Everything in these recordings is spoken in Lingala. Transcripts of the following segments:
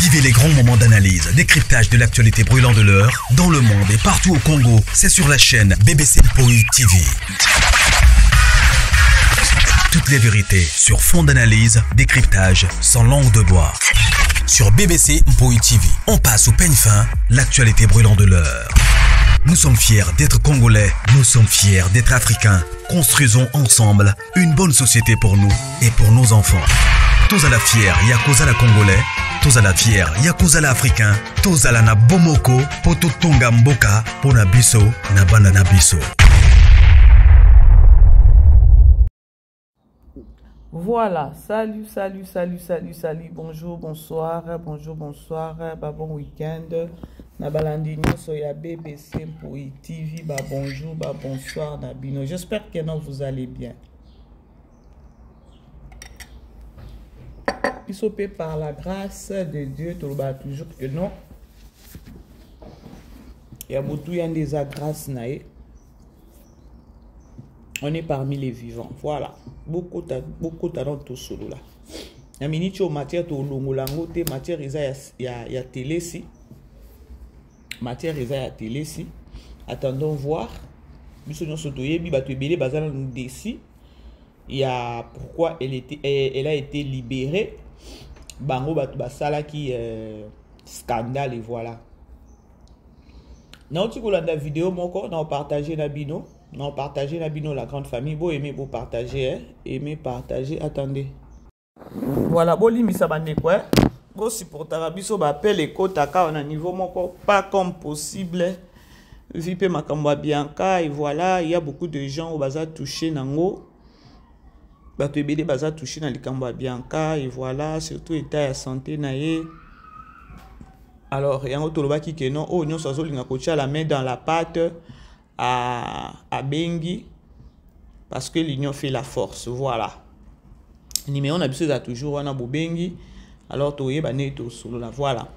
Vivez les grands moments d'analyse, décryptage de l'actualité brûlante de l'heure, dans le monde et partout au Congo. C'est sur la chaîne BBC Mpoi TV. Toutes les vérités sur fond d'analyse, décryptage, sans langue de bois. Sur BBC Mpoi TV, on passe au peigne fin, l'actualité brûlante de l'heure. Nous sommes fiers d'être Congolais, nous sommes fiers d'être Africains. Construisons ensemble une bonne société pour nous et pour nos enfants. Tous à la fière, Yakozala Congolais. Tous à la fière, Yakozala Africain. Tous à la na Bomoko, Poto Tonga Mboka, Pona Biso, Nabana Nabiso. Voilà, salut, bonjour, bonsoir, bon week-end. Nabalandi Nyoso ya BBC Mpoi TV, bonjour, bonsoir, Nabino. J'espère que non, vous allez bien. Isopé par la grâce de Dieu, tu le toujours que non. Il y a beaucoup de grâce naïe. On est parmi les vivants. Voilà. Beaucoup de talent tout solo là. La minute au matière to longolango te matière ya télé si. Matière ya télé si. Attendons voir. Biso nyo sotoye bi batu ebele bazana nous desi. Il y a pourquoi elle a été libérée. Bango batu basala qui scandale et voilà. Na otiko landa vidéo moko na partager na bino. Non, partagez la bino, la grande famille. Beau aimer, beau partager. Hein? Aimer, partager. Attendez. Voilà, beau limi ça bande quoi. Beau si pour Tarabiso, appelle les côtes à on a niveau moko pas comme possible. Vipe Makamba Bianca et voilà, il y a beaucoup de gens au bazar touché nango. Bato ebele bazar touché dans les Kamba Bianca et voilà, surtout état de santé naé. Alors, il y a un autre qui que non, oh, nous sommes la main dans la pâte. À Bengi parce que l'union fait la force. Voilà. Numéro on a besoin toujours on a Bengi alors to yebane to solo là. Voilà.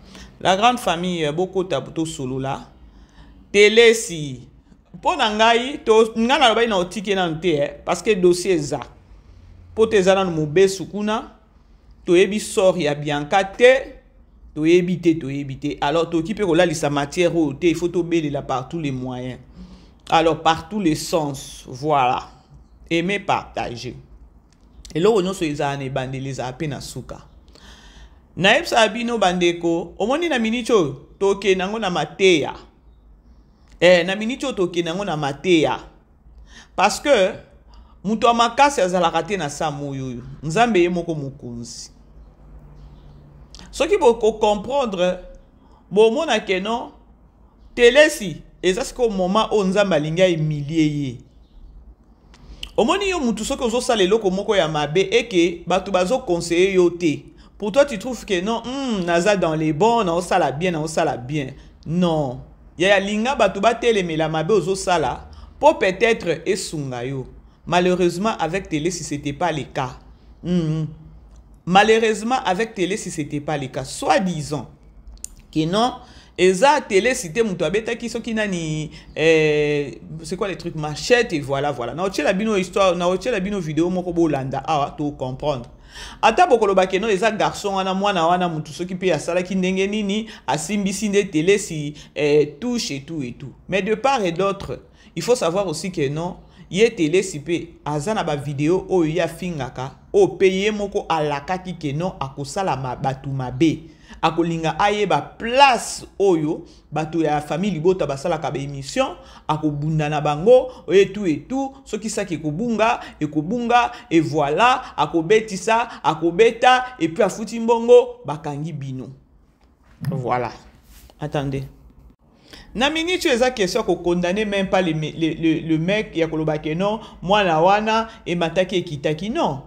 La grande famille beaucoup tabuto solo là. Télé si pour nangai to ngana ba ina otike na nte parce que dossier za. Pour tes ana no be sukuna to yebi sort ya Bianca te to yebite alors to ki pe ko la lisa matière o te il faut to bele là par tous les moyens. Alors, par tous les sens, voilà. Aimer, partager. Et là, on a les années bande les appels na suka. Naïb Sabino bandeko, omoni na minicho toke nango na mateya. Na minicho toke nango na mateya. Parce que, mutu amakasi azalaka te na samu yoyo. Nzambe ye moko mukunzi. Ce qui faut comprendre, bon mona ke non, télé si. Et ça c'est qu'au moment où on a malinga humilié. Au moment où mutu soki ozo sala eloko moko ya mabe et que batu bazo conseiller yo te. Pour toi tu trouves que non, naza dans les bons, na osala bien, na osala bien. Non. Ya linga batu ba teleme la mabe ozo sala pour peut-être esunga yo. Malheureusement avec télé si c'était pas le cas. Malheureusement avec télé si c'était pas le cas. Soit disant que non. Et ça, télé, c'était mon toabeta qui sont qui nani, c'est quoi les trucs, machette et voilà. Na oche la bino histoire, na oche la bino vidéo, mon kobo landa, tout comprendre. Ata bokolo bakeno, les garçons, wana, mutu so qui paye à sala qui ndenge nini, à simbisi de télé si, touche et tout. Mais de part et d'autre, il faut savoir aussi que non, yé télé si pe, azana ba vidéo, o ya fingaka, o paye moko alaka ki ke non, akosala ma batu mabe. Akolinga aye ba place oyo bato ya famille libota basala ka ba émission akobunda na bango et tout ce qui ça qui ekobunga et voilà akobetisa akobeta et puis afuti mbongo bakangi bino. Voilà. Attendez. Na minute eza question ko condamner même pas le mec ya kolobake non mwana wana et mataki ekitaki non.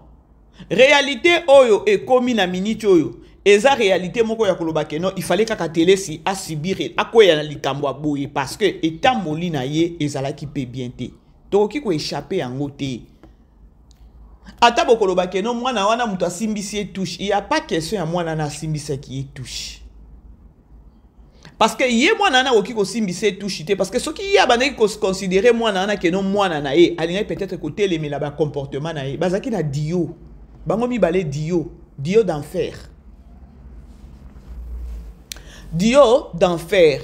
Réalité oyo e komi na minute oyo. Et ça réalité moko ya kolobake non il fallait kaka télé si asibire akoya na likambo aboye parce que étant molina ye ezala ki pe bien te to ki ko échapper en ngote ata bokolobake non mwana wana muto asimbisi touche il y a pas question ya mwana na asimbisa ki touche parce que ye mwana na oki ko simbisi touche te parce que ce qui y a bandé ko considérer mwana na ke non mwana na ye alinga peut-être ko télémela ba comportement na ye bazaki na dio bango mi balé dio d'enfer. Dio d'enfer.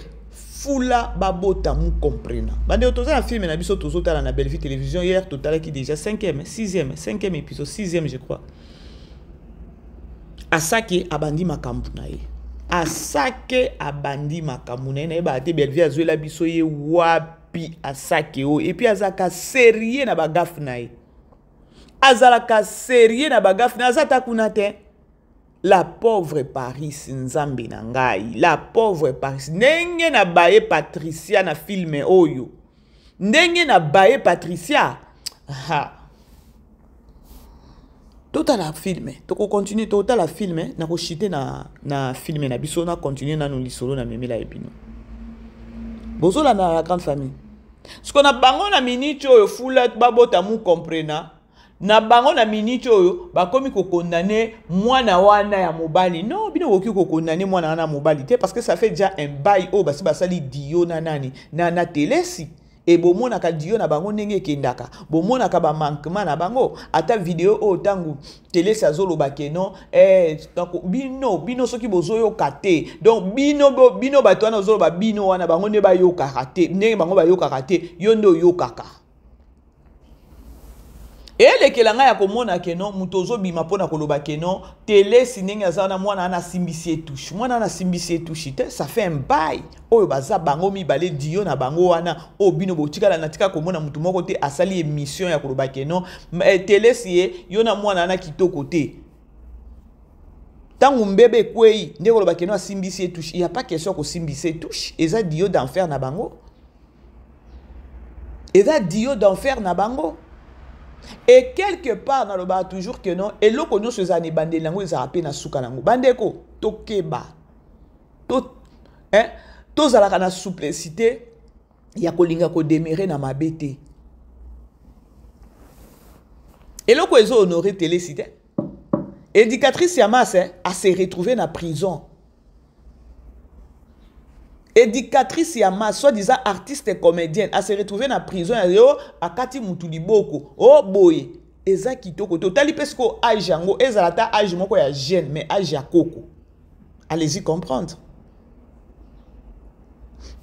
Fula babota mou comprena. Bande otoza un film na biso tozo tala na Belle Vie Télévision hier total qui déjà 5e, 6e épisode, 6e je crois. Asake abandi makambu na ye. Asake abandi makambu na ye ba te Belle Vie azuela biso ye wapi asake o et puis azaka sérieux na bagaf na ye. Azalaka sérieux na bagaf na azata kuna te. La pauvre Paris Nzambe Nangai. La pauvre Paris. Nenge na baye Patricia na filme oyo. Nenge na baye Patricia. Ha. Total la filme. Toko continue total la filme. Na ko chite na filme na biso na continue na nous lisolo na meme la epino. Bozo la na la grande famille. Ce qu'on a bango na minute oyo fula babota mu comprena. Na bango na minute oyo bakomi ko condamner mwana wana ya mobali. Non, bino woki ko condamner mwana wana mobali te parce que ça fait déjà un bail o basi basali dio na nani na telesi et bomona ka dio na bango ndenge kendaka. Bomona ka ba manquement na bango ata vidéo o tangu telesi azolo bakeno donc bino soki bozoyo kate. Donc bino bato wana zolo ba bino wana bango ne ba yo karate. Ndenge bango ba yo karate yondo yo kaka. Et les kelanga ya komona keno mutozo bima pona koloba keno télé sinenge azana mwana ana simbisi touche mwana ana simbisi touche te ça fait un bail oyo baza bango mibale dio na bango wana o bino botika la natika komona mutu moko te asali émission ya koloba keno télé siye yona mwana ana kitoko te tangu mbebe kwei nde koloba keno asimbisi touche il y a pas question ko simbisi touche eza dio d'enfer na bango eza dio d'enfer na bango. Et quelque part dans le bas toujours que non et l'oko nyo sezane bande lango ezarape na suka nango bandeko tokeba to zalaka na souplicité ya kolinga ko demeurer na mabete et l'oko ezo honorer télécité éducatrice Yamas a se retrouver na prison. Éducatrice Yama, soi-disant artiste et comédienne, a se retrouvé dans la prison à Kati Moutuliboko. Oh boy, eza kitoko. Totali pesko âge yango, ezalata âge moko ya jeune, mais âge ya koko. Allez-y comprendre.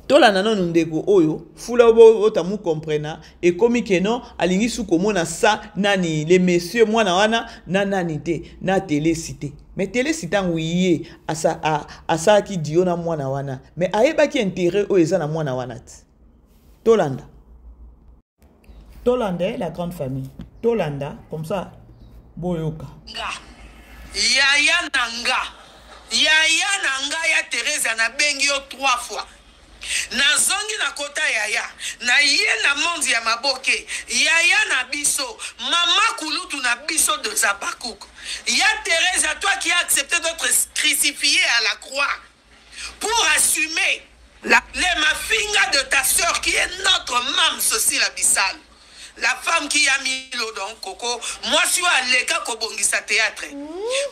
Tola nanon ndeko oyo, fula otamu comprena, et comme que non, alingi sou komona sa nani, les messieurs, moi na wana, na nanite, na télé cité. Mais télé cité ngouye, asa ki dio na moi na wana. Mais aeba ki intérêt o eza na moi na wana. Tolanda. Tolanda, la grande famille. Tolanda, comme ça, boyoka. Yaya nanga ya Teresa na bengi yo 3 fois. Na zongi na kota yaya na ye na mondi ya maboke yaya na biso mama kulutu na biso de Zabakouk. Ya Teresa, toi qui as accepté d'être crucifié à la croix pour assumer les mafinga de ta soeur qui est notre mam Sosi la Bissal, la femme qui a mis l'eau dans coco. Moi je suis à l'écart kobongisa théâtre.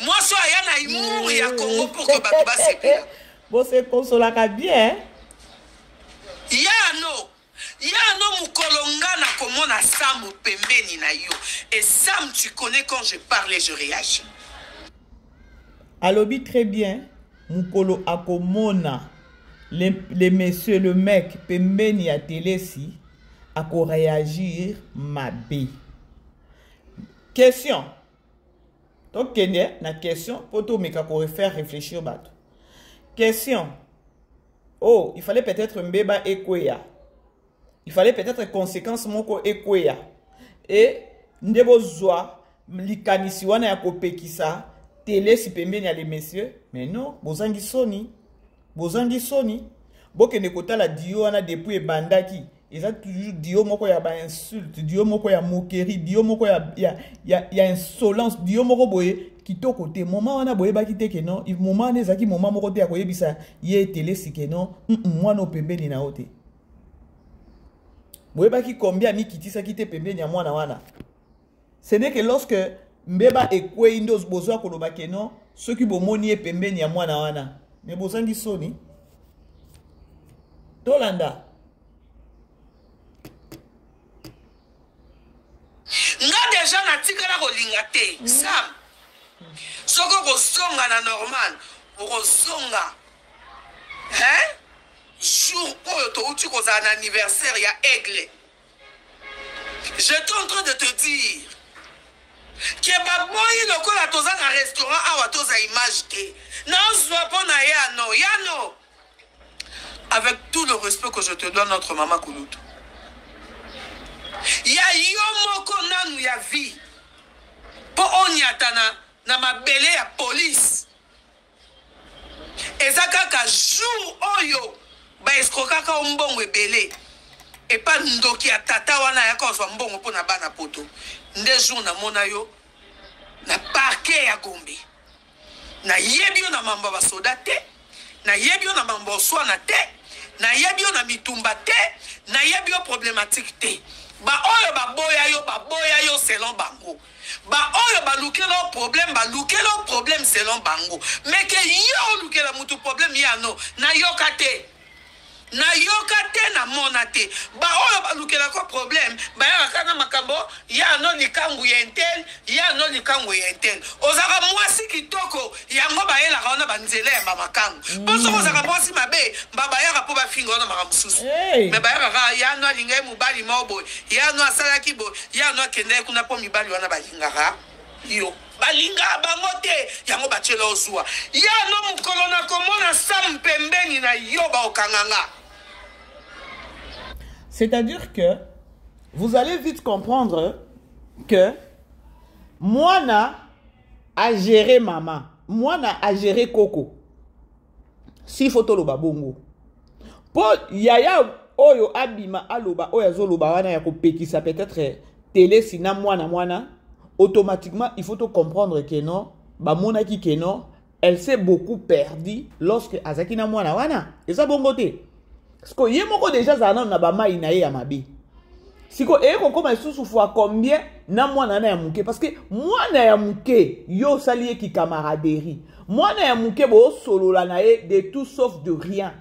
Moi je suis à na imour ya Congo pour que batuba sepela. Bon c'est consolaka bien. Yano mukolonga na komona Sam pembeni na yo. Et Sam, tu connais quand je parle et je réagis. Alobi très bien. Mukolo akomona les messieurs, le mec pembeni ya telesi ako réagir mabe. Question. Donc na question pour tout meka ko faire réfléchir bato. Question. Oh, il fallait peut-être mbeba ekweya. Il fallait peut-être conséquence moko ekweya. Et ndebo zwa likanisi wana ya kopekisa télé si pembeni ya les messieurs. Mais non, bozangi soni. Bozangi soni. Boke nekota la dio wana depuis bandaki. Ils ont toujours dio moko ya ba insulte, dio moko ya moquerie, dio moko ya insolence, dio moko boye kitoko te moment wana boye ba kite ke non, moment nezaki moment moko te akoyebisa ye télé si ke non, moi no pembeni na ote. Boye ba ki combien mi kitisa kite pembeni ya mwana wana. Ce n'est que lorsque mbeba ekwe indos bozo koloba ke non, ceux qui bomoni e pembeni ya mwana wana. Mais bozangi soni. Tolanda. Nga déjà na tikala kolinga te. Sam. Soko ko songa na normal. Oko songa. un anniversaire, il y a Aigle. J'étais en train de te dire que baboyi lokola toza na restaurant awa toza image te. Nazwa pona yano, yano. Avec tout le respect que je te donne, notre maman Kouloutou. Ya yo moko nanu ya vie. Po onyatana na mabele ya police. Eza kaka jour oyo ba eskrokaka ombongo ebele. Et pas ndoki ya tata wana ya kozwa mbongo po na bana poto. Nde jour na mona yo na parquet ya Gombe. Na yebi yo na mambo ba soda te, na yebi yo na mambo swana te, na yebi yo na mitumba te, na yebi yo problématique te. Ba oyo ba boya yo selon bango. Ba oyo ba lukelo problème selon bango. Mais que yo lukela mutu problème ya no na yokate. Na yokate na monate. Ba oyo ba lukela ko problème, ba ya kana makambo ya no likangu yentel, ya no likangu yentel. Ozaka mwasi kitoko yango ba yela kana banzele ba makangu. Boso ozaka mwasi mabe, ba ya ka po ba fingo na makamususu. Mais ba ya no linga mubali mobo, ya no asala kibo, ya no kende kuna po mibali wana ba lingaka. Yo balinga bangote yango bachela ozwa. Ya no mukolo na komona sam pembeni na yo ba okanganga. C'est-à-dire que vous allez vite comprendre que Moana a géré maman. Moana a géré Coco. Si photo lo babongo. Pour yaya oyo abima aloba oyo zoloba wana ya ko pekisa peut-être télé sina Moana automatiquement il faut comprendre que non ba mona ki que non elle s'est beaucoup perdue lorsque azaki na Moana wana. Et ça bongo te. Parce que yemoko déjà zana na ba mai na ye ya mabe. Siko eko koma susu fois combien na mwana na ya muke parce que mwana ya muke yo saliye ki camaraderie. Mwana ya muke bo solo la na ye de tout sauf de rien.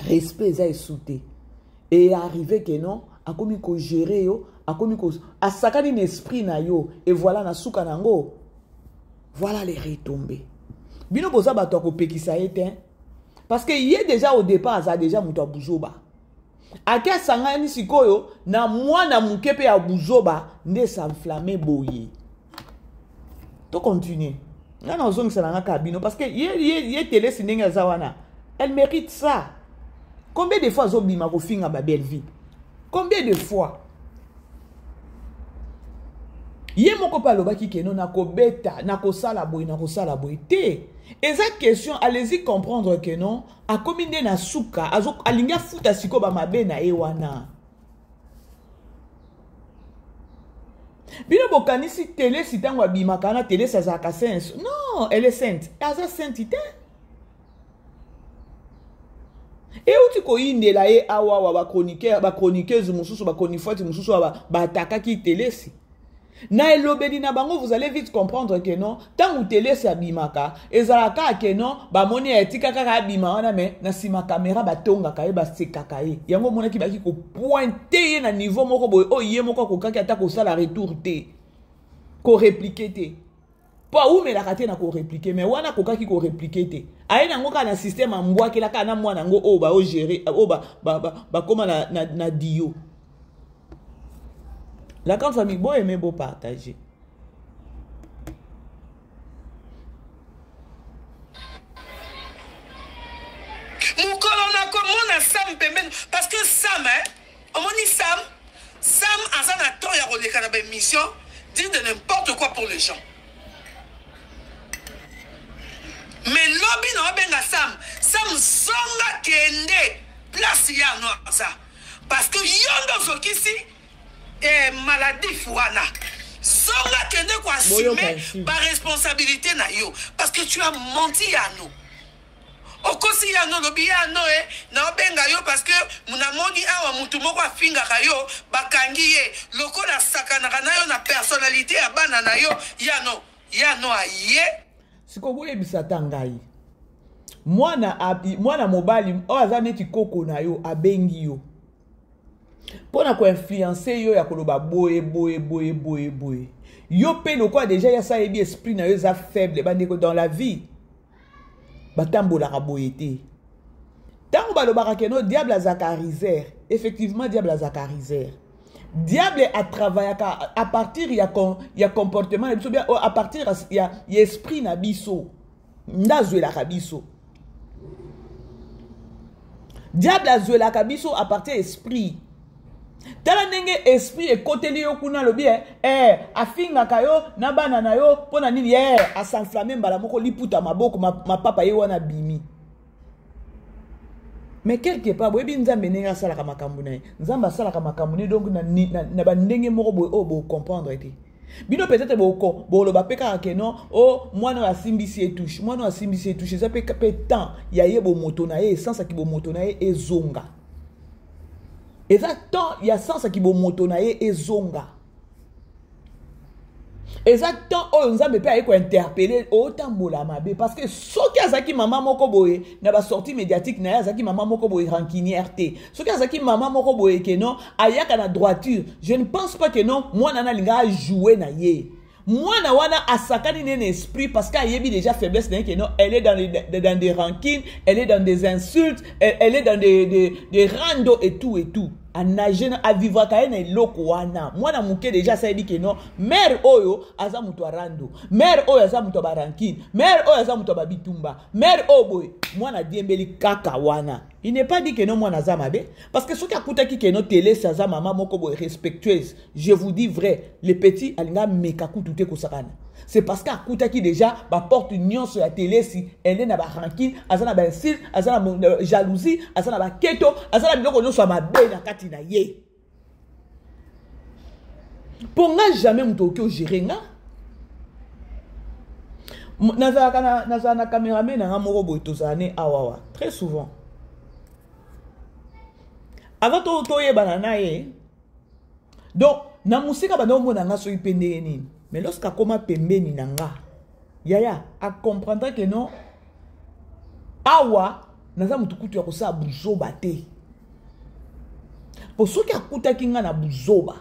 Respect za esouté. Et arrivé que non, a komi ko gérer yo, a komi ko asakani n'esprit na yo et voilà na suka nango. Voilà les retombées. Bino boza bato ko pekisa ete. Parce que y est déjà au départ ça déjà muto buzoba. Aka sangani sikoyo na mwana muke pe ya buzoba nde s'enflammer boye. To continuer. Là on zone ça na kabino parce que y télé sinenga zawana. Elle mérite ça. Combien de fois zobima ko finga ba belle vie? Combien de fois? Yé moko palobaki keno na ko beta na ko sala boy te. Et cette question, allez-y comprendre que non, a combien na suka, a linga futa siko ba mabe na ewana. Bino bokani si télé si tangwa bimakana télé ça zaka sens. Non, elle est sainte. Elle est saintité. Et où tu koinde la e awa ba chroniqueuse mususu ba konifoti mususu ba ataka ki télé si. Na elobeli na bango vous allez vite comprendre que non tant ou télé sa bimaka ezalaka que non ba moni etika kaka bima wana me na sima caméra ba tonga kaye ba sekaka ye yango mona ki baki ko pointer na niveau moko boy o ye moko ko kaka ata ko sala retour te ko répliquer te pas ou me la kate na ko répliquer mais wana ko kaki ko répliquer te aye nango ka na système ambwa ke la kana mwana ngo o ba o gérer o ba koma na dio. La grande famille, beau aimer, beau partager. Parce que Sam, on dit Sam, en s'en attend, il y a une mission, dit de n'importe quoi pour les gens. Mais lobby n'a pas Sam zonga kende, place ya no ça. Parce que yondo zokisi, maladie fouana. Zonga kende kwa assumer par responsabilité na yo. Parce que tu as menti à nous. Okosi ya no lobi ya no na obenga yo parce que muna moni awa mutu moko afinga kayo bakangi ye loko na sakana na yo na personnalité ya bana na yo ya no aye. Siko boye bisata ngai. Mwana mobali o azaneti koko na yo abengi yo. Pona ko influencer yo ya koloba boye. Yo pe lo quoi déjà ya sa ebi esprit na yo za faible bandeko dans la vie. Batambola boyete. Tant balobaka ke no diable azaka rizer. Effectivement diable azaka rizer. Diable a travaillé à partir ya comportement na biso bien à partir ya esprit na biso. Ndazwela ka biso. Diable azwela ka biso à partir esprit. Tala ndenge esprit ekoteli yo kuna lobi afinga kayo na bana na yo pona nini asanflamme mbala moko liputa maboko ma papa ye wana bimi. Mais quelque part boyebi nzambe ndenge asalaka makambo na ye. Nzambe asalaka makambo ne donc na bandenge moko boye o bo comprendre ete. Bino peut-être bo lo ba peka ke non mwana wa simbisi etouche. Mwana wa simbisi etouche ça pe temps ya ye bo moto na ye essence ki bo moto na ye ezonga. Exactement, il y a sens qui bo moto na ye ezonga. Exactement, on a pas ko interpeller autant bola mabe parce que ce qui a zaki maman moko boye na ba sortie médiatique na ya zaki maman moko boye rancunière té. Ce qui a zaki maman moko boye que non ayaka na droiture. Je ne pense pas que non moi nana linga jouer na ye. Moi na wana asakani nene esprit parce qu'elle a déjà faiblesse que non elle est dans des rancines, elle est dans des insultes, elle est dans des randos et tout. A nager a vivre ka na eloko wana. Moi na muke déjà ça dit que non mère oyo aza muto rando. Mère oyo aza muto ba rancine. Mère oyo aza muto ba bitumba. Mère oboy moi na diembeli kaka wana. Il n'est pas dit que non moi na zamabe parce que ce qui a coûté qui que non télé ça za maman moko boy respectueuse. Je vous dis vrai, les petits alinga mekaku tuté ko sakana. C'est parce qu'à Koutaki déjà, bah porte union sur la télé si elle est na ba rancune, azana ba insulte, azana jalousie, azana ba keto, azana biloko no so ma be na kati na ye. Pour nga jamais mutoki o gérer nga. Nazana caméraman na moko boy tozane awawa très souvent. Avant to ye banana ye. Donc na musika bando mona nga so ipende nini. Mais lorsqu'à koma pembeni nanga, yaya a comprendre que non, awa naza mutukutu ya kosa buzoba te. Pour ceux qui a kuta kinga na buzoba,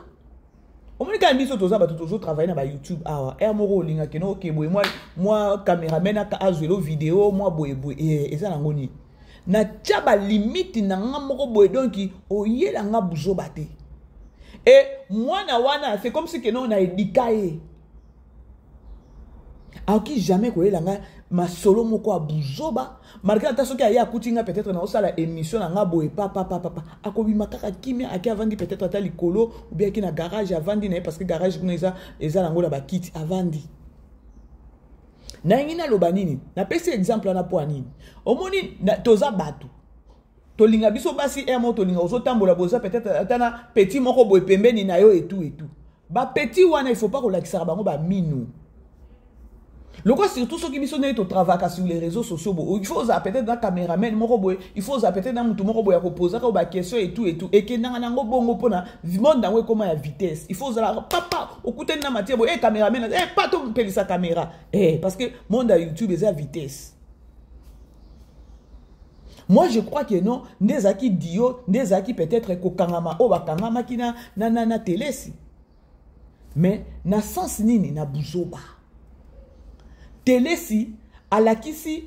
au moins quand biso toza ba toujours travailler na ba YouTube awa, moro linga que non ke boy moi caméraman aka azwelo vidéo moi boy eza nango ni. Na tchaba limite nanga moko boy donc oyela nga buzoba te. Et moi na wana c'est comme si que non on a éduqué. Alors qui jamais koye langa ma solo moko a buzoba malgré ta soki aya kutinga peut-être na osala émission na nga boye papa akobi makaka kimia aki avandi peut-être ata likolo ou bien ki na garage avandi na parce que garage kuna eza nango la ba kit avandi na ngina loba nini na pesi exemple na po nini omoni toza batu tolinga biso basi mo tolinga ozotambola boza peut-être ata na petit moko boye pembeni na yo et tout ba petit wana il faut pas ko lakisa bango ba minu. Le quoi surtout ceux qui sont au travail sur les réseaux sociaux, il faut peut-être dans caméraman, il faut peut-être dans tout monde à poser des questions et tout et que dans un bon pona monde dans comment la vitesse. Il faut papa au côté de la matière caméraman pas tout payer sa caméra parce que monde à YouTube est à vitesse. Moi je crois que non des aki dio des aki peut-être ko kangama o ba kangama kina na télé si. Mais na sens nini na buzoba. Télé si alakisi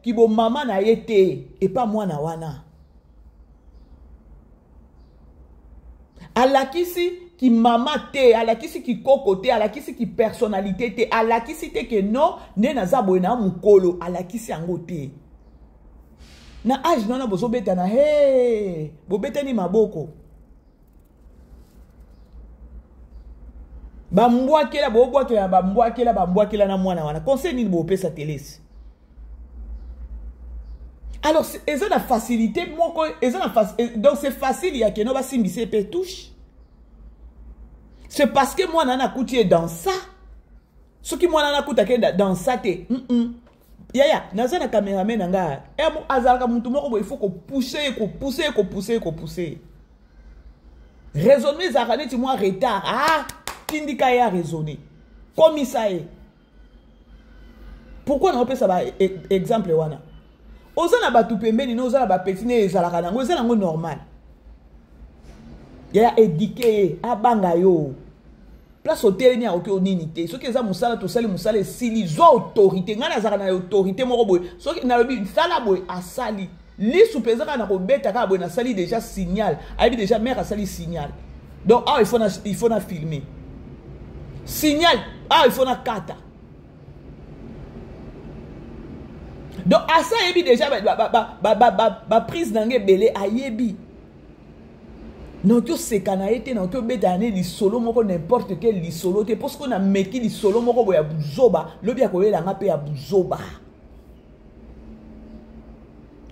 ki bo mama na yete et pas moi na wana. Alakisi ki mama te, alakisi ki koko te, alakisi ki personnalité te, alakisi te ke non ne na zabo na mukolo, alakisi yango te. Na age nona bozo beta na bo beta ni maboko. Bambouakela bambouakela na mwana wana conseil ni bo pesa télé. Alors c'est la facilité donc c'est facile il y a que no ba simbise pe touche. C'est parce que moi nana coutie dans ça. Ce qui moi nana couta ke dans ça te. Yaya naza na caméraman nanga mo azalaka muntu moko il faut ko pousser. Raisonner zakane ti moi retard Tindika ya raisonner. Comme ça est. Pourquoi on peut ça exemple wana? Ozana ba tupembeni no ozana ba petine ezalaka nango ezala ngo normal. Ya éduqué abanga yo. place hôtel ni akoki oninité soki eza musala tosali musala esili zwa autorité ngana azaka na autorité moko boye soki nalobi sala boye asali lisu mpenza kaka na kobeta kaka boye nasali déjà signal ayebi déjà mère asali signal donc ah il faut na filmer signal ah il faut na kata donc asa ayebi déjà ba prise nange belé ayebi non tu sais qu'on a été non tu bête année li solo moko n'importe quel li solo te parce qu'on a meki li solo moko boya buzoba le bien ko la ngape ya buzoba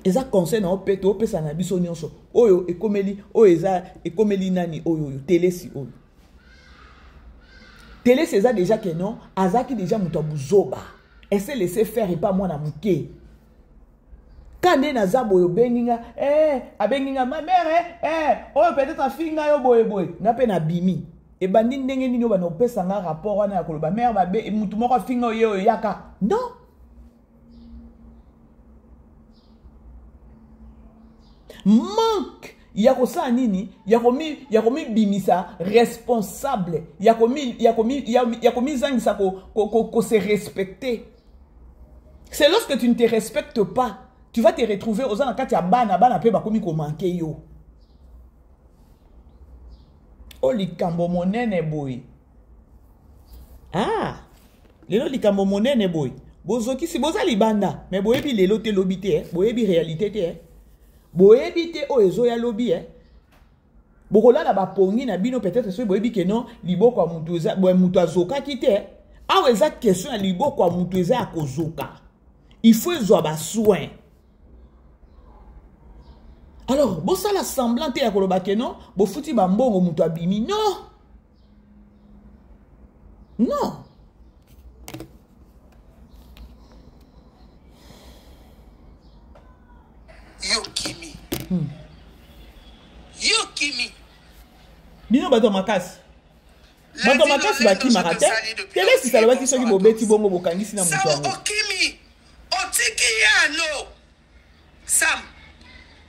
eza conseil na opeto opesa na biso nyonso oyo ekomeli oyo eza ekomeli nani oyo télé si oyo télé c'est ça déjà que non azaki déjà muto buzoba et se laisser faire et pas moi na muke. Quand on a zabo yo benginga abenginga ma mère oh peut-être a finga yo boy na pe na bimi e bandi ndenge nini yo ba no pesa nga rapport wana ya koloba mère ba be mutu moko finga yo yaka non manque yakosa nini yakomi bimisa responsable yakomi zangisa ko se respecter. C'est lorsque tu ne te respectes pas tu vas te retrouver aux gens quand tu as bana pe bakomi ko manquer yo. O likambo monene boy. Ah, lelo likambo monene boy. Bozoki si boza libanda, mais boyebi lelo te lobité boyebi réalité te boyebi te o ezo ya lobi bokola la ba pongi na bino peut-être so boyebi que non liboko mutu eza mutu azoka kite. Ah eza question ya liboko mutu eza akozoka. Il faut avoir soin. Alors, bon ça la semblante ya koloba ke non, bo futi ba mbongo mutu abimi non. Non. Yo Kimi. Yo Kimi. Bino bato makasi. Bato makasi baki marate. Tele si saloba ki soki bobeti bongo bokangisi na mutu wango. Sam Kimi. Otiki ya no. Sam.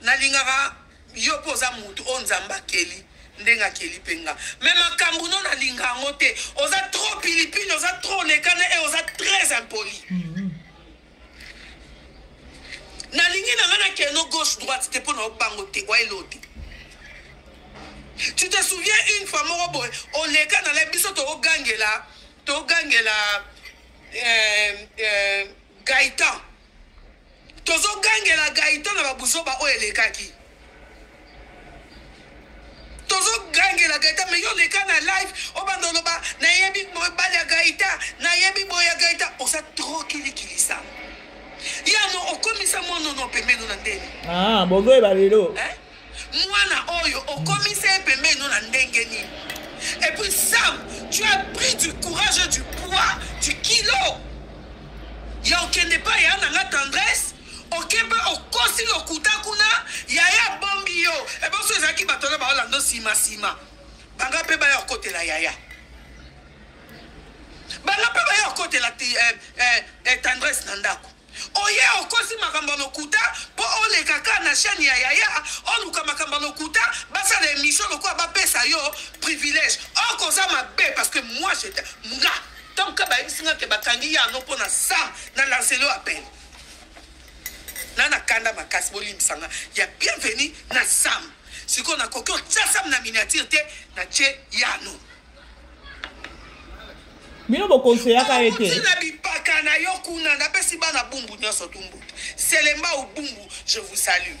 Nalingara yo poza mutu onzamba keli ndenga keli penga mais makambu non nalinga ngote oza trop pilipili oza trop lekana et oza très impoli nalingi na ngana keno gauche droite te pona obango te kwa eloti. Tu te souviens une fois moko boy on leka na la biso to gangela Gaëtan tozo gangela Gaëtan na babuzoba o elekaki tozo gangela Gaëtan mais yo leka na live o bandolo ba na yebi boy bala Gaëtan na yebi boy ya Gaëtan o sa trop kilisa ya no okomisa mono no pembeno na ndenge ah bozo e balelo mwana oyo okomisa pembeno na ndenge ni. Et puis Sam, tu as pris du courage, du poids, du kilo. Il y a aucun débat, il y a une tendresse. Aucun pas au kosi le kutakuna, il y a bombio. Et bien, ceux qui battent là, sima. Banga pe ba yo côté la yaya. Banga pe ba yo côté la tendresse nandako. Oye okosi makambo lokuta po ole kaka na chaîne ya yaya oluka makambo lokuta basa les missions lokwa ba pesa yo privilège okoza mabe parce que moi j'étais nga tant que ba bisinga ke bakangi ya no pona ça na lancelo appel nana kanda makasi bolimsanga ya bienvenue na Sam siko na kokyo tsa Sam na miniature te na che yano. Mino bo conseil aka été. C'est les mains au bumbu, je vous salue.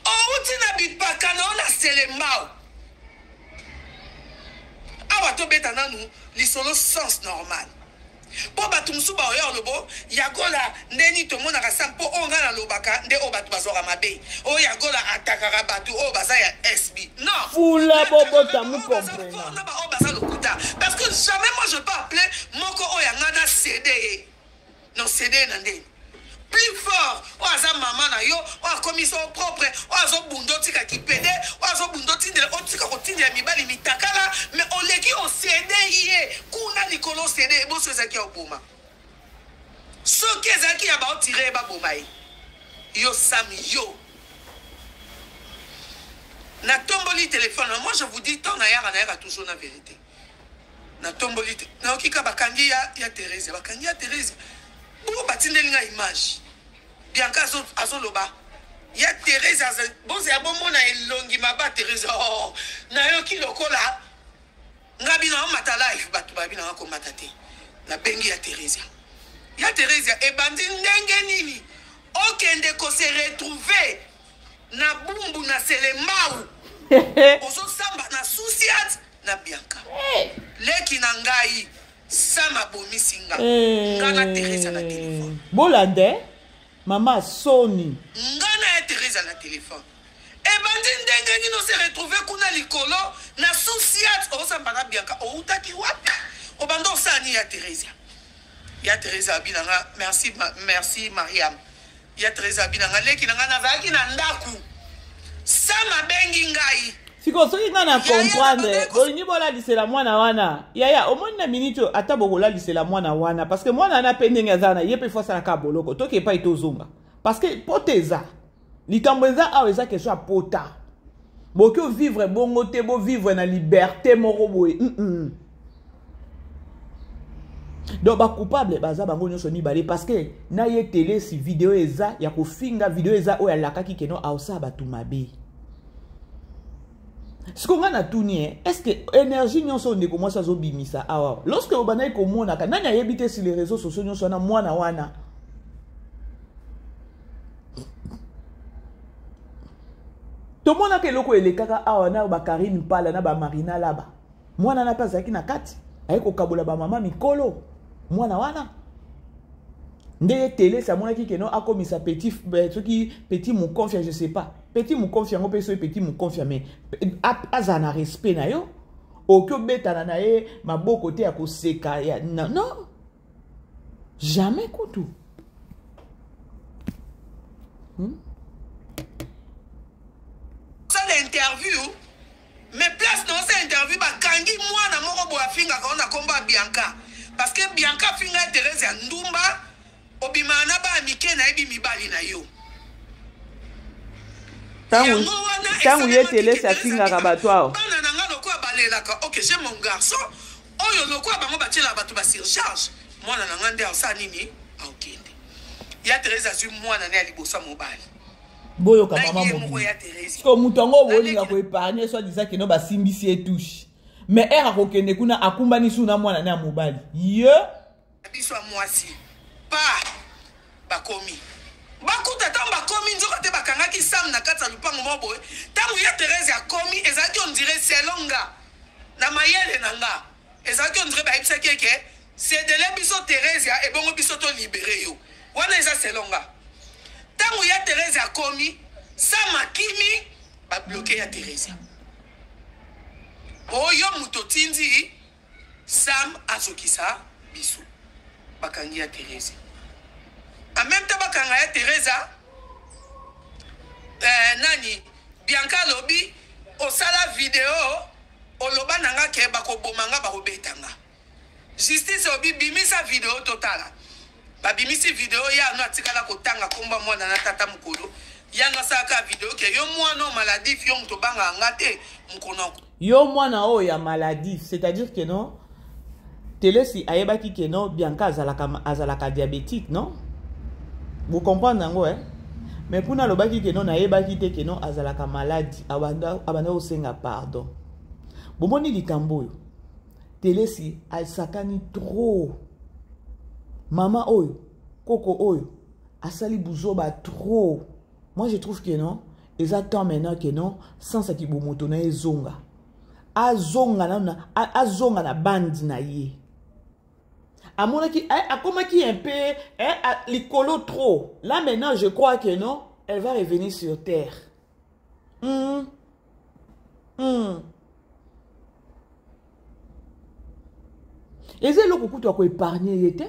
Oh, tu n'habites pas kana on a c'est les mains. Awa to betana nous, li solo sens normal. Po batumsu ba oyo lobo, yagola ndeni to mona kasam po onga na lobaka nde obatu bazora mabe. O yagola atakara batu o baza ya SB. Non. Fula bobo tamu comprendre. Parce que jamais moi je peux appeler moko oyangana CD. Non CD nande. Plus fort, o aza mama na yo, o akomi so propre, o azo bundo tika kipede, o azo bundo tinde o tika kotinde mibali mitakala, mais on leki o CD yé, kuna likolo CD bo so zaki oboma. So ke zaki ya ba tirer ba bomai. Yo Sam yo. Na tomboli téléphone, moi je vous dis ton ayara toujours la vérité. na tomboli te na okika bakangi ya Thérèse bakangi ya Thérèse bo batindeli nga image Bianca azoloba ya Thérèse boze ya bomona elongi maba Thérèse oh na yo ki lokola ngabi na mata live batu babi na ko mata te na bengi ya Thérèse e bandi ndenge nini okende ko se retrouver na bumbu na selemau ozo samba na souciat na Bianca leki na ngai sama bomisinga ngana Thérèse na téléphone bolande mama soni ngana ya Thérèse na téléphone e bandi ndenge nini se retrouver kuna likolo na souciat ozo samba na Bianca o utaki wapi o bando sani ya Thérèse abinanga merci Mariam ya Thérèse abinanga leki na ngana vaki na ndaku sama bengi ngai siko soki nga na comprendre bolingi bolalisela mwana wana yaya omoni na minute ata bokolalisela mwana wana parce que mwana wana mpe ndenge aza na ye mpe fo asalaka boloko toki epai tozonga parce que pota eza likambo eza awa eza question ya pota boki ovivre bongo te bovivre na liberté moko boye donc bacoupable baza bango nyonso mibale parce que na ye tele si video eza ya kofinga video eza oyo alakaki keno aosala bato mabe sikonga na tuni est-ce que énergie nyonso ndeko mwasi azobimisa awa lorsque obandaki komonaka nani ayebi te sur les réseaux sociaux nyonso wana mwana wana tomonaka eloko elekaka awa na bakarine mpala na bamarina laba mwana na mpe azalaki na kati aye kokabola bamama mikolo mwana wana ndeye télé ça mona ki keno akomisa petit soki petit mu confia je sais pas petit mu confia ngo peso petit mu confia mais azana respect na yo okyo betana na ye maboko te ya koseka ya non jamais kutu ça l'interview mais place dans cette interview bakangi mwana moko bo afinga ka ona komba Bianca parce que Bianca finga Thérèse ya ndumba obimana ba mike na ebi mibali na yo tangu ye télé sa finga ka batwa bana nanga lokwa balelaka OK j'ai mon garçon oyo lokwa bango batela batu ba surcharge mwana nanga nde asa nini aokende ya Thérèse azu mwana ne alibosa mobali boyo ka mama mobili ko mutongo bolinga ko épargner soit disant que no ba simbisi etouche mais era ko kende kuna akumbani suna mwana na mobali ye biso mwasi pa bakomi bakuta tamba komi nzoka te bakangaki sam na kata lupango moboye tangu ya Thérèse akomi ezaki on dirait selonga na mayele nanga ezaki on dirait ba ipsa keke c'est de l'ebiso Thérèse et bongo biso to libérer yo wana eza selonga tangu ya Thérèse akomi sama kimi ba bloquer ya Thérèse oyo mutotindi sam azokisa biso bakangi ya Thérèse en même temps bakanga ya Thérèse nani Bianca lobi osala vidéo oloba nanga ke bakobomanga bakobetanga justice obi bimisa vidéo totala babimisi vidéo ya no atikala kotanga komba mwana na tata mukolo yanga saka vidéo ke yo mwana maladie yo mto banga ngate mukono yo mwana o ya maladie c'est-à-dire que non télé si ayebaki que non Bianca azalaka diabétique non vous comprenez nango mais pour na lobaki que non ayebaki te que non azalaka maladie abanda osenga pardon bomoni likambo yo télé si asakani trop mama oyo koko oyo asali buzoba trop moi je trouve que non exactement maintenant que non sans sa kibomoto na ezonga azonga na bandi na ye amonaki akomaki un peu likolo trop là maintenant je crois que non elle va revenir sur terre eza eloko kutu akoépargne ye te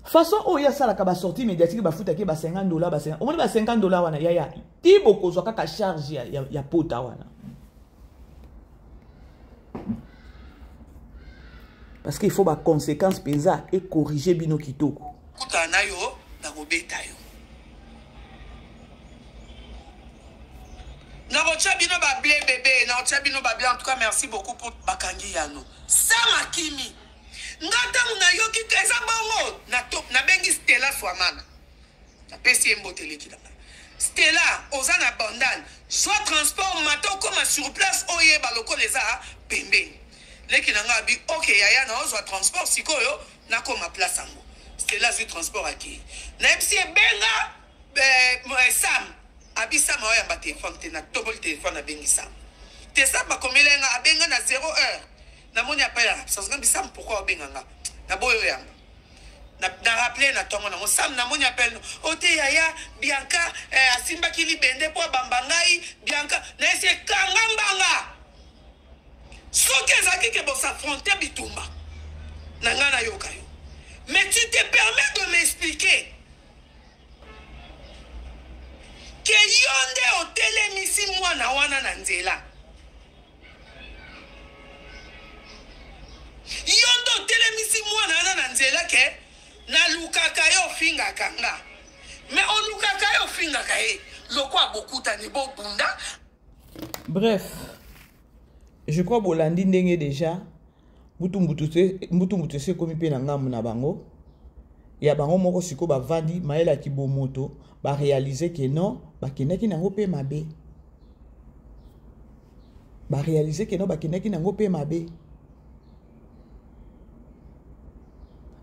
façon oyo asalaka basortie médiatique bafutaki ba $50 omoni ba $50 wana yaya ti bokozwa kaka charge ya pota wana parce qu'il faut ba conséquence pesa et corriger bino kitoko kutana yo na kobeta yo Narotia bino ba blé bébé, narotia bino ba blé. En tout cas, merci beaucoup pour bakangi yano. Sama kimi. Ngata muna yoki keza bongo. Na bengi Stella Swamana. Na pesi mbotele kidanga. Stella, ozana bandal. Soit transport matin comme sur place, oye baloko leza pembe. Leki nanga bi ok yaya na ozwa transport sikoyo na koma place ango. Stella zu transport aki. Na MC benga Sam. Abisa ma oya ba téléphone te na double téléphone na bengi Sam. Te Sam ba komelenga abenga na 0 heure. Na moni appela. Ça se Sam pourquoi obenga nga. Na boyo yamba. Na rappeler na tongo na mo Sam na moni appel. Ote yaya Bianca asimba kili bende po bambangai Bianca na ese kangambanga. Soki ezaki ke bo s'affronter bitumba. Na nga na yoka yo. Mais tu te permets de m'expliquer que yonde otele misi mwana wana na nzela. Yondo otele misi mwana wana na nzela ke na lukaka yo finga kanga. Mais on lukaka yo finga kae. Loko abokuta ni bo bunda. Bref, je crois bolandi ndenge déjà mutu se komi pe na ngamu na bango. Ya bango moko siko ba vandi maela ki bo moto ba réaliser que non ba kenaki nango pe mabe. Ba réaliser que non ba kenaki nango pe mabe.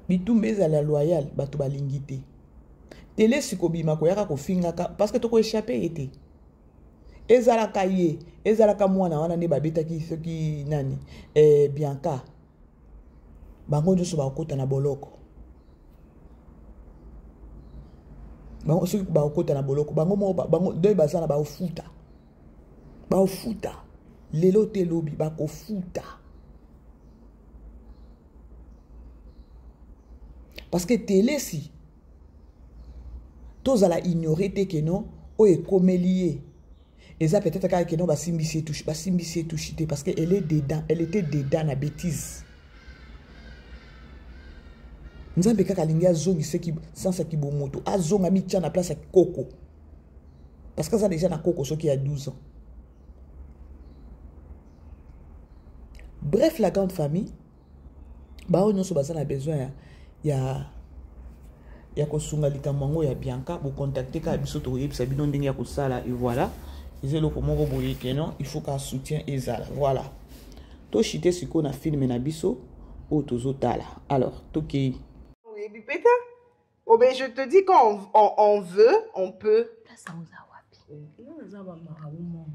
Bitumbe za la loyal bato balingi te. Tele siko bima ko yaka ko finga ka parce que to ko échapper été. Ezalaka ye, ezalaka mwana wana ne babetaki soki nani Bianca. Bango nyoso bakota na boloko. Bango soki bakota na boloko, bango doy bazana ba ofuta. Ba ofuta. Lelo te lobi ba ko futa. Parce que télé si tous ala ignorer te que non o e komelié. Et ça peut-être que non ba simbisi touche parce que elle est dedans, elle était dedans na bêtise. Nzambe kaka lingi azongi seki sans ki bomoto azonga mi tia na place ya Coco. Parce que ça déjà na Coco ce qui a 12 ans. Bref, la grande famille ba on so bazana besoin ya ko sunga likamwango ya Bianca bo contacter ka biso to yebisa bino ndenge ya ko sala et voilà. Ezelo ko moko boye que non, il faut qu'un soutien ezala. Voilà. To chité siko na film na biso o tozo tala. Alors, toki. Oui, Bipeta. Oh ben je te dis quand on veut, on peut. Ça vous a wapi. Non, ça va marabout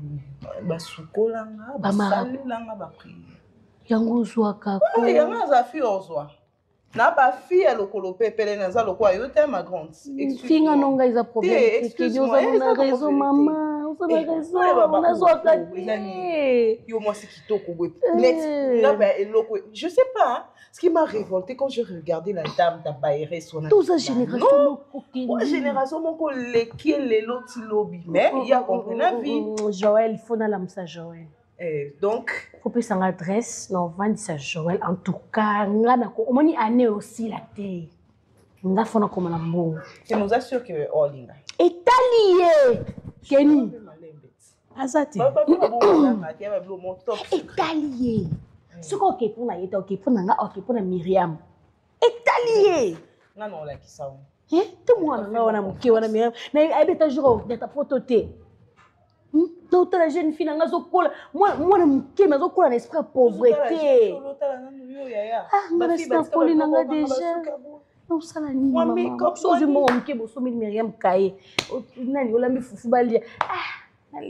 ba sukolanga, ba salelanga ba prier. Yango zwaka ko. Yanga za fi ozwa. Na ba fi ya lokolo pepele na za lokwa yo te ma grande. Finga nonga iza problème. Excuse-moi, on a raison maman. On a raison. On a zwaka. Yo moi c'est kitoko boy. Je sais pas hein, ce qui m'a révolté quand je regardais la dame d'Abaéré son toute sa génération. Non. Génération mon collègue qui est les lots lobby mais il y a compris la vie. Joël, il faut na lamsa Joël. Donc faut pas son adresse non vendre ça Joël en tout cas ngana ko omoni année aussi la té nga fona comme na mbongo je nous assure que olinga Italie Kenny azati Italie ce qu'on ke pour na yeta ok pour na nga ok pour na Myriam Italie nga non la ki sa tout moi nga wana muke wana Myriam na abeta jour de ta photo té toute la jeune fille n'a pas moi qui m'a pas un esprit pauvreté ah mais c'est pour les nanga déjà non ça la ni maman so je m'en qui bosso Myriam Kaye nani ola mi fufu balia ah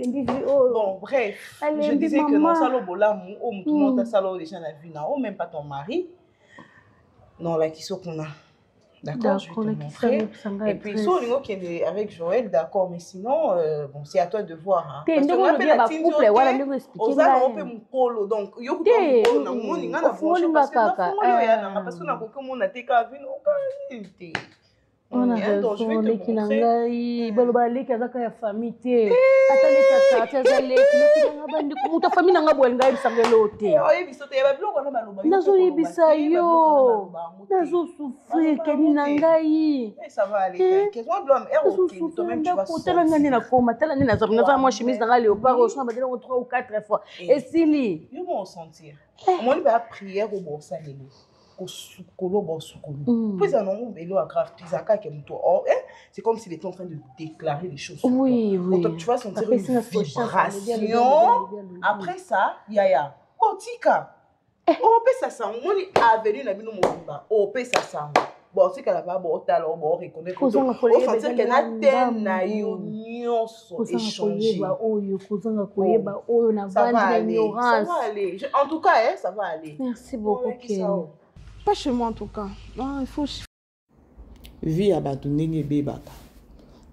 bon bref je disais que non ça lo bolamu o mutu monta ça lo déjà na vie na o même pas ton mari non la qui so qu'on a. D'accord, je vais te montrer. Et puis, qui est avec Joël, d'accord, mais sinon, bon, c'est à toi de voir. Hein. Parce que on appelle la team on peut me polo, donc, yo peut me polo, na moni nga na bonjour parce que na fongo ya na parce que na koke mona te ka vino ka nte. On a raison, les qui n'angai, baloba les qui azaka ya famille te, atale ki quartier azale, les qui n'anga muta famille n'anga boenga bisangelo te. Oh, bisote ya bablo kona baloba. Nazo yebisa yo, nazo souffrir ke ni nangai. Ça va aller. Qu'est-ce qu'on doit faire? OK, toi-même tu vas souffrir. Tala ngani na koma, tala ngani na moi chemise nanga léopard, au champ badela 3 ou 4 fois. Et sili. Yo mo sentir. Moi il va prière au bon salé. C'est comme s'il était en train de déclarer les choses. Oui, oui. Donc, tu vas sentir une vibration. Après ça, yaya. Oh, tika. Oh, ça sent. On est avenue na bino mobimba. Oh, ça sent. Bon, c'est qu'elle a pas bon talent, bon reconnaître. On sentir qu'elle a tena yo nyonso échangé. Ça va aller. En tout cas, ça va aller. Merci beaucoup. Pas chez moi en tout cas. Non, il faut. Vie à Batunenge Bebaka.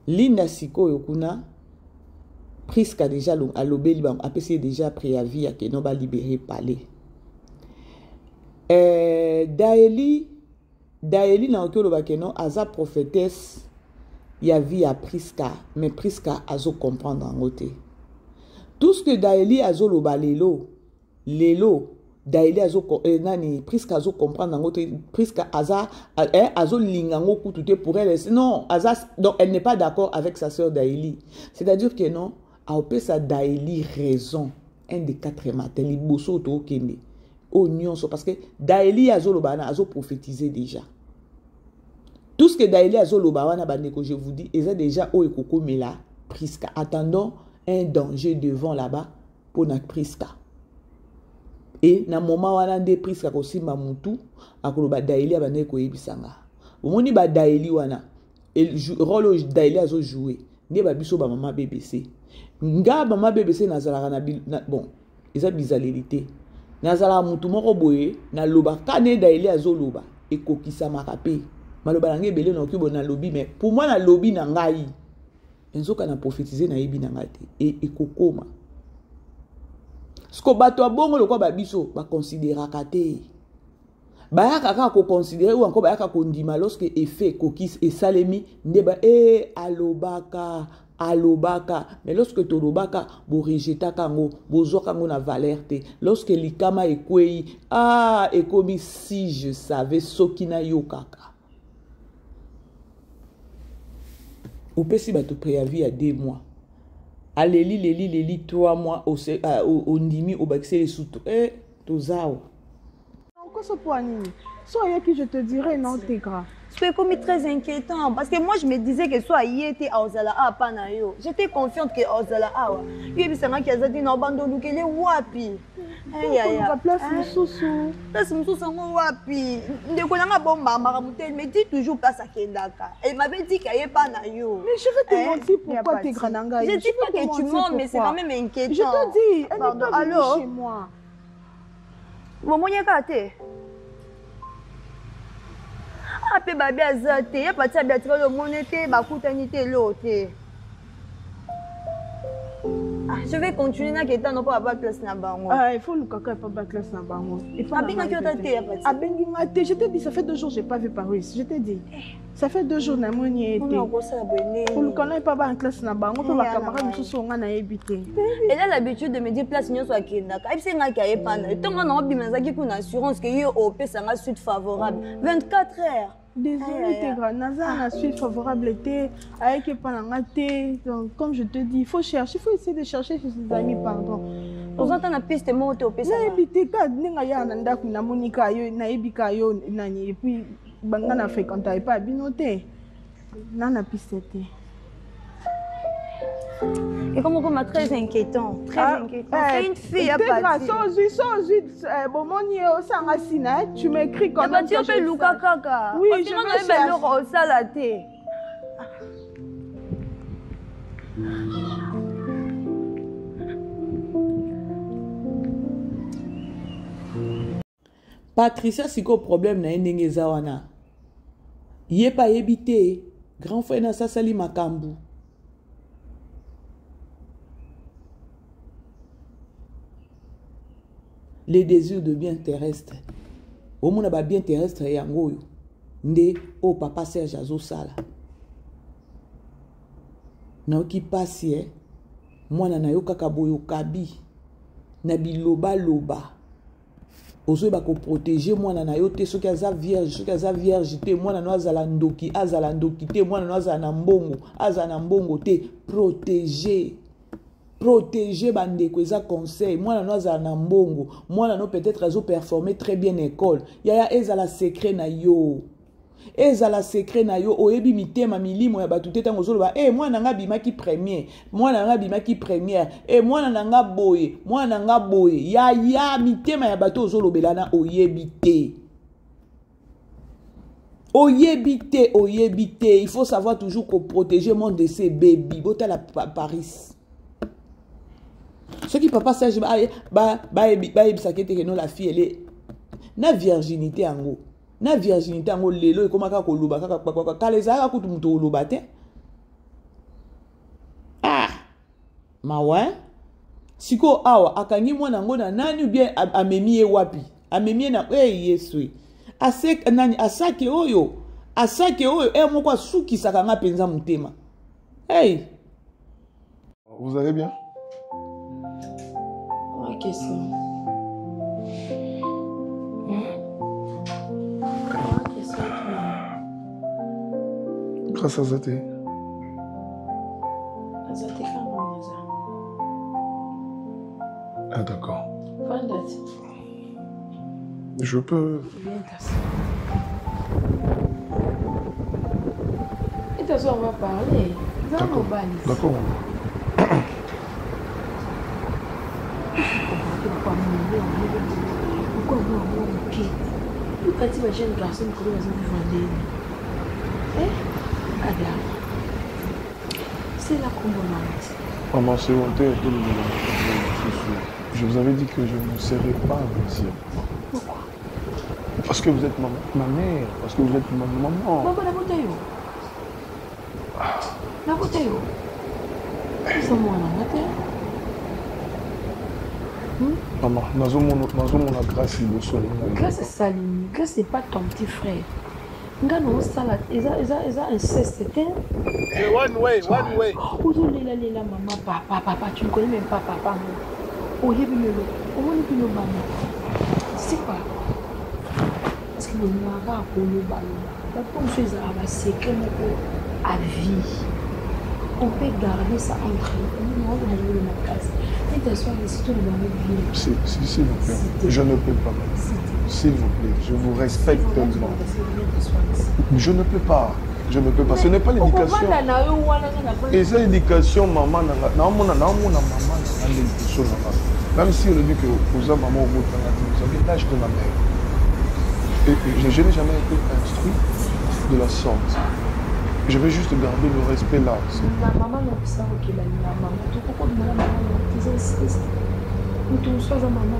Linda Siko Yokuna, Priska déjà à l'obéli, a passé déjà préavis à que non va libérer palais. Daeli na okolo bakeno aza prophétesse ya vie à Priska, mais Priska azo comprendre en côté. Tout ce que Daeli azo lo balelo, lelo Daeli azo nani Priska azo comprendre en côté, Priska azo lingango kutute pour elle. Non, donc elle n'est pas d'accord avec sa sœur Daeli. C'est-à-dire que non, a opé sa Daeli raison. Un des 4 matins, li bosso to kende. Oh nyonso parce que Daeli azo lo bana azo prophétiser déjà. Tout ce que Daeli azo lo bana bandeko je vous dis, ils ont déjà o ekoko mela Priska. Attendons un danger devant là-bas pour notre Priska. Et na moment wana nde Priska ko simba mutu akoloba Daeli abane ko yebisanga. Omoni ba Daeli wana el rôle Daeli azo jouer. Nde ba biso ba maman BBC. Nga ba maman BBC nazala na bon, eza bizalérité. Nazala mutu moko boye na loba kane Daeli azo loba ekokisa makape. Maloba nange belé na okubo na lobby mais pour moi na lobby na ngai. Enzoka na prophétiser na yebi na ngate et ekokoma. Ce que bato abongo lokwa ba biso ba considérer kate. Ba kaka ko considérer ou encore ba kaka ko ndima lorsque effet kokis et salemi ndeba alobaka mais lorsque tolobaka bo rejeta kango bozo kango na valeur te lorsque likama ekwei ekomi si je savais sokina yokaka. Ou pesi bato préavis à 2 mois. Leli 3 mois au ndimi au bakse les sous tozao. Encore ce point soyez qui je te dirais non t'es grave. C'est comme très inquiétant parce que moi je me disais que soit y était à Ozala a panayo. J'étais confiante que Ozala a wa. Yebi sanga ki azati na bando lukele wapi. Place mususu ngo wapi. Ndeko nanga bomba makamuteli me dit toujours place à Kendaka. Elle m'avait dit qu'il y a pas na yo. Mais je vais te mentir pourquoi t'es grananga. Je dis pas que tu mens mais c'est quand même inquiétant. Je te dis, elle n'est pas alors venue chez moi. Bon moyen kate. Ape babi azate, ya pati abia le monete, bakutani te lote. Je vais continuer na keta no pas classe na bango. Il faut le kaka pas classe na bango. Et pas abinga ki otate ya pati. Abinga te, je te dis ça fait 2 jours j'ai pas vu Paris, je te dis. Ça fait 2 jours na moni été. On ko sa bene. Pour le connaître pas classe na bango, to ba camarade mususu nga na ebité. Elle a l'habitude de me dire place nyoso akenda. Ka ibse nga ka epana. Tonga na obimeza ki kuna assurance que yo op ça nga suite favorable. 24 heures. Désolée, t'es grand. Naza na suite favorable était avec Panangate. Donc, comme je te dis, il faut chercher, il faut essayer de chercher chez ses amis, pardon. Aux entend la piste monte au pesa. Na ebité ka ninga ya nanda kuna monika yo na ebika yo nani et puis banga na fréquenta pas binoté. Na na piste té. Et comme on très inquiétant, très inquiétant. C'est une fille à partir. Sans bon moni au sanga sina, tu m'écris comme ça. Tu peux Luka kaka. Oui, je vais faire le salade. Patricia siko problème na ndenge zawana. Yé pas éviter grand frère na sasali makambu. Les désirs de bien terrestre. Au monde ba bien terrestre yango yo. nde o papa Serge azosala naoki pasi mwana na yo kaka boyo kabi na biloba loba ozoyeba koprotege mwana na yo te soki aza vierge te mwana no azala ndoki te mwana no azala na mbongo te protéger bandeko eza conseil mwana no azala na mbongo mwana no peut-être azo performer très bien école yaya ezala secret na yo oyebi mitema milimo ya bato te ntango ozoloba mwana nga bimaki première mwana nanga boye yaya mitema ya bato ozolobelana oyebi te il faut savoir toujours protéger mon de ses bébés botala Paris ce qui papa Serge bayebisaki ete keno la fille elle est na virginité yango lelo ekomaka koloba kaka kala ezalaka kutu moto oloba te mawa siko awa akangi mwana yango na nani ou bien amemi ye wapi amemi ye na yesu asake oyo moko asukisaka nga mpenza motema Vous allez bien? Ok, ça. Grâce à Zate. Zate quand Ah d'accord. Vendredi. Je peux... Bien cassé. Et de toute façon, on va parler. D'accord. D'accord. Pourquoi vous avez un petit jeune garçon qui va se vendre? Adam, c'est la commandante. Maman, c'est honteux de le dire. Je vous avais dit que je ne serais pas ici. Pourquoi? Parce que vous êtes ma mère, parce que vous êtes ma maman. Maman, la bouteille. La bouteille. C'est moi la bouteille. Maman, nous avons grâce au sol. Grâce à Salim, grâce c'est pas ton petit frère. Nga no sala eza inceste te. One way. Ozo lela maman papa tu ne connais même pas papa non. Oyebi lelo. Omoni pino bana. C'est quoi? Parce que le noir a le ballon. La tombe chose à secret à vie. On peut garder ça entre nous. On va dans la case. Et t'asseoir ici tout le monde vient. S'il vous plaît. Je ne peux pas. S'il vous plaît, je vous respecte. Je ne peux pas. Ce n'est pas l'éducation. Et c'est l'éducation, maman. Même si on dit que vous avez maman au bout de vous avez l'âge de ma mère. Et je n'ai jamais été instruit de la sorte. Je vais juste garder le respect là. La maman n'a pas ça, ok, la maman. Tout le monde a maman, ils insistent. Nous tous sommes à maman,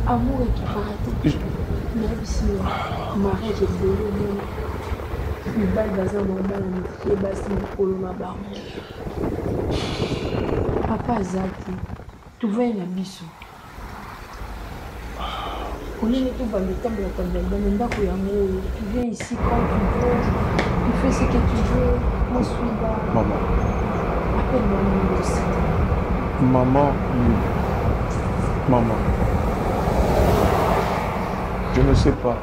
amour et qui paraît. Mais si mariage est beau, il va dans un moment, il va se mettre là-bas. Papa Zaki, tu vas y biso. On est tout dans le temps de la table. Tu viens ici quand tu veux. Tu fais ce que tu veux. Moi, je suis là. Maman. Appelle-moi le site. Maman. Je ne sais pas.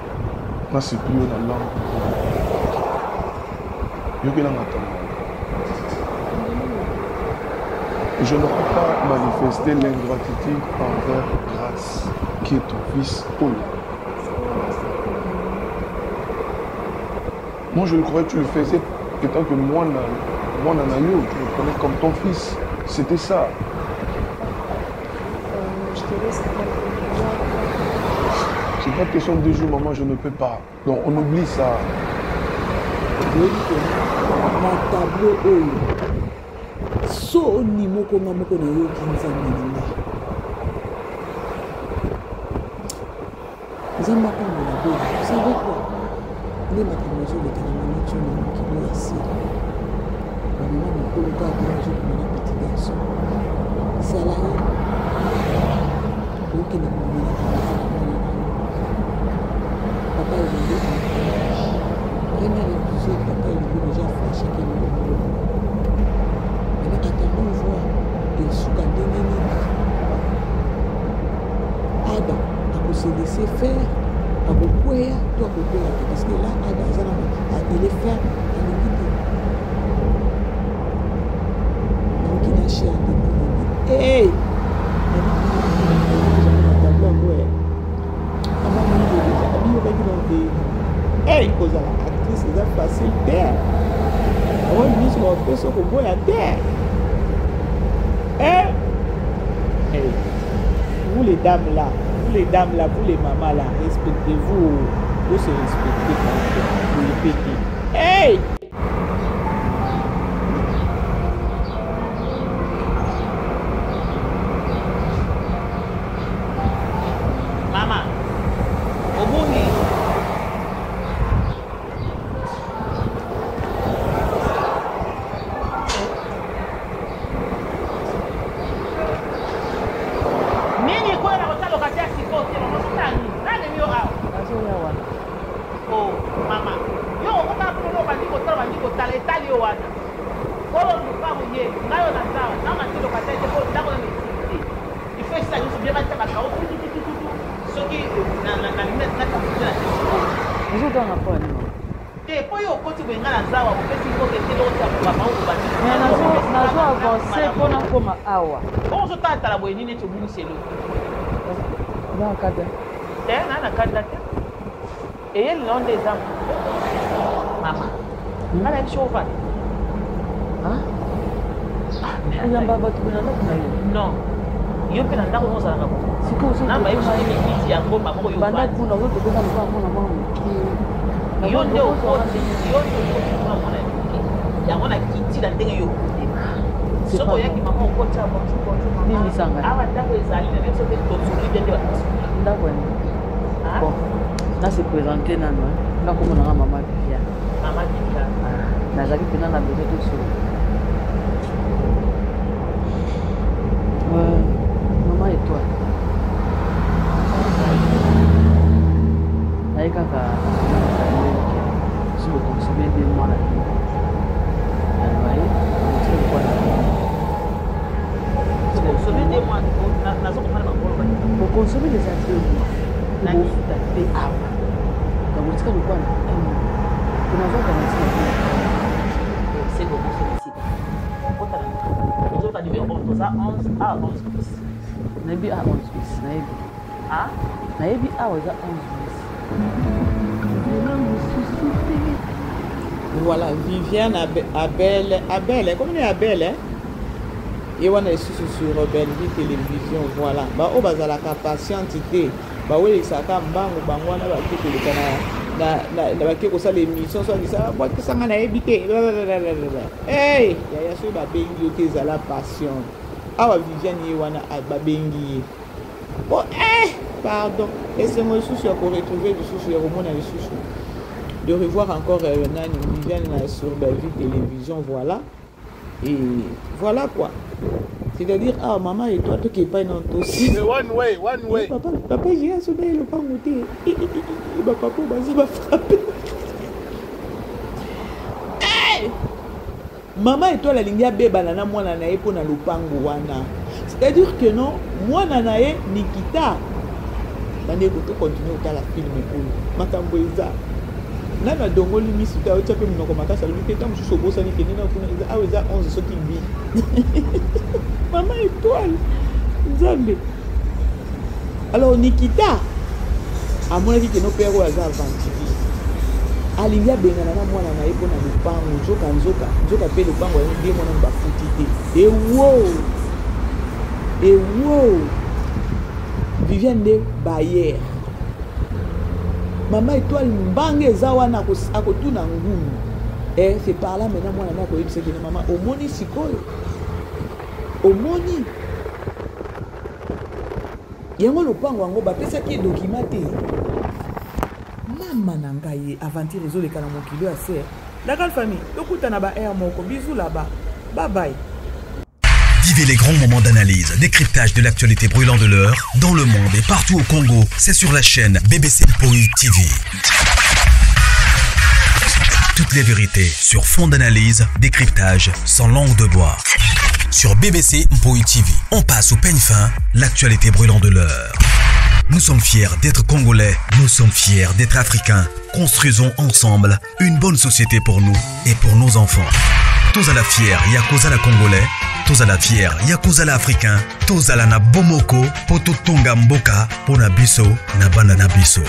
Là, c'est plus haut dans l'âme. Je ne peux pas manifester l'ingratitude envers Grâce, qui est ton fils Paul. Moi, je le croyais que tu le faisais étant que moi, Nanayo, tu le prenais comme ton fils. C'était ça. Je te laisse. C'est pas question de 2 jours, maman, je ne peux pas. Donc, on oublie ça. Na tableau oyo. So ni moko na yo kinzambe linga. Zamba kwa na bo. Ça veut quoi? Les matins de la nature qui doit ici. Maman ne peut pas manger comme un petit garçon. Salarié. Ok, papa est venu. fâché, papa il est déjà fâché que nous mais là attendons voir et souka ndenge Ada à se laisser faire à beaucoup toi parce que là Ada il est ferme à l'unité donc il a cher de hey hey, cause la actrice c'est facile terre. On dit sur le fait qu'on voit à terre. Hey, vous les dames là, vous les mamans là, respectez-vous. Vous se respectez quand vous les pétez. Hey! Maman, au bout et elle l'ont des hommes. Maman, elle est chauffée. Hein? Non. Il y a un peu de temps ça. C'est quoi ça? Non, mais il y a un peu de temps. Il y a un peu de bon, là c'est présenté là, là comme on a maman Viviane. Maman Viviane. Nazali qui n'a besoin de tout. Maman et toi. Là kaka, si vous consommez des mois là, vous consommez des mois, vous consommez des aliments. Na nita pe awa kama utika lukwa na tunaweza c'est bon c'est ici kota na ndio tadiwe on toza 11 à 11 bis na bi à 11 bis na bi ah na bi à waza 11 bis voilà Viviane Abel comme on est Abel hein et on est sur Belgique télévision voilà ba o bazala ka patientité ba oui ça ka mbango bangwana ba kiko na ba kiko ça l'émission soit ça ba que ça na éviter hey ya so ba bengi o ke za la passion awa Viviane wana ba bengi oh pardon et c'est moi souci pour retrouver du souci romona le souci de revoir encore Nani Viviane sur Belgique télévision voilà et voilà quoi. C'est-à-dire, ah maman et toi, tu n'es pas une aussi. One way. Papa, j'ai un sommeil, il n'a pas monté. Papa, vas-y, va frapper. Hey! Maman et toi, la ligne bébé, nana, moi, nana, pour na lupango wana. C'est-à-dire que non, moi, nana, Nikita. Nana, tu continues à la film pour Matamboisa. Nana dongo limisi ta ocha pe munoko makasa limite tam sous bosa ni kenina kuna aweza 11 soki mbi. Maman étoile. Nzambe. Alors Nikita à mon avis que nos pères oza avantivi. Alinga bengana na mwana na eko na lupango nzoka pe lupango ndi mwana ba futite. Et wow. Viviane de Bayer. Maman étoile mbange zawana akotuna ngumu c'est par là maintenant moi na ko yebisa que maman omoni sikoyo omoni yango lopango yango bapesa ki documenté mama na ngai aventure ezoleka na mokili ya ser la grande famille tokutana ba air moko bisous là-bas bye bye. Vivez les grands moments d'analyse, décryptage de l'actualité brûlante de l'heure, dans le monde et partout au Congo. C'est sur la chaîne BBC Mpoi TV. toutes les vérités sur fond d'analyse, décryptage sans langue de bois. Sur BBC Mpoï TV, on passe au peigne fin l'actualité brûlante de l'heure. Nous sommes fiers d'être Congolais, nous sommes fiers d'être Africains. Construisons ensemble une bonne société pour nous et pour nos enfants. Tous à la fière, Yakozala Congolais. Tous à la fière, Yakozala Africain. Tous à la na bomoko, poto tonga mboka, pona biso, na banda na biso.